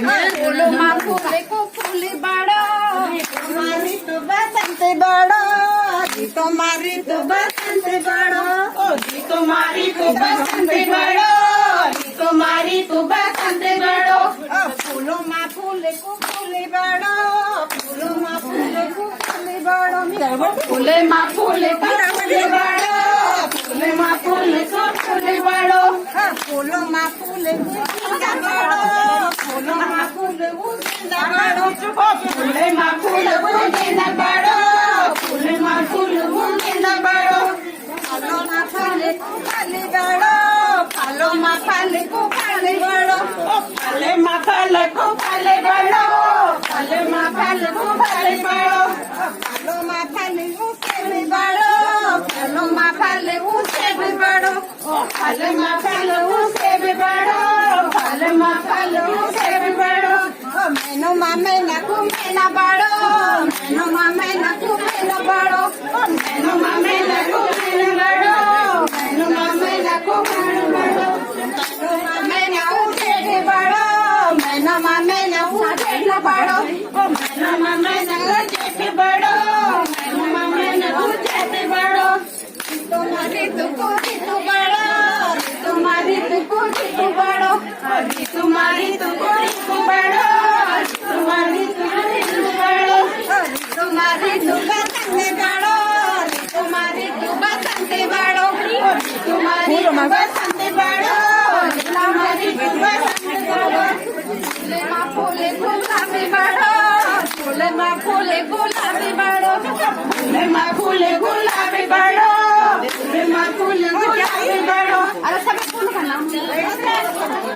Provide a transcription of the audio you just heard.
फूलो मा फूले को फूले बाड़ो तुम्हारी तो बसंत बड़ो जी तुम्हारी तो बसंत बड़ो जी तुम्हारी तो बसंत बड़ो जी तुम्हारी तो बसंत बड़ो फूलो मा फूले को फूले बड़ो फूलो मा फूले को फूले बड़ो फूले मा फूले को फूले बाड़ो फूले मा फूले को फूले बाड़ो फूलो मा फूले को फूले बड़ो फूलो मा फूले को फूले बड़ो फूले मा फूले को गेंदा बाड़ो फूले मा फूले को गेंदा बाड़ो फलो मा फले को फले बड़ो फलो मा फले को फले बड़ो फले मा फले को फले बाड़ो फले मा फले को फले बाड़ो फलो मा फले को फले बड़ो फलो मा फले को फले बड़ो फले मा फले को फले बाड़ो फले मा फले को फले बाड़ो मैनो मामे ना को मैना बड़ो मैनो मामे ना को मैना बड़ो मैनो मामे ना को मैना बाड़ो मैनो मामे ना को मैना बाड़ो मैना उठे बड़ो मैनो मामे ना उठे बड़ो मैनो मामे ना उठे बड़ो मैनो मामे ना उठे बड़ो तुम्हारी तो कोई तो बड़ो तुम्हारी तो कोई तो बड़ो तुम्हारी तो कोई तो बड़ो तुम्हारी तो कोई तो बड़ो तुम्हारी तो बसंत बड़ो तुम्हारी तो बसंत बड़ो तुम्हारी तो बसंत बड़ो तुम्हारी तो बसंत बड़ो फूले मा फूले गुलाबी बड़ो फूले मा फूले गुलाबी बड़ो फूले मा फूले गुलाबी बड़ो फूले मा फूले गुलाबी बड़ो अरे सब फूल का नाम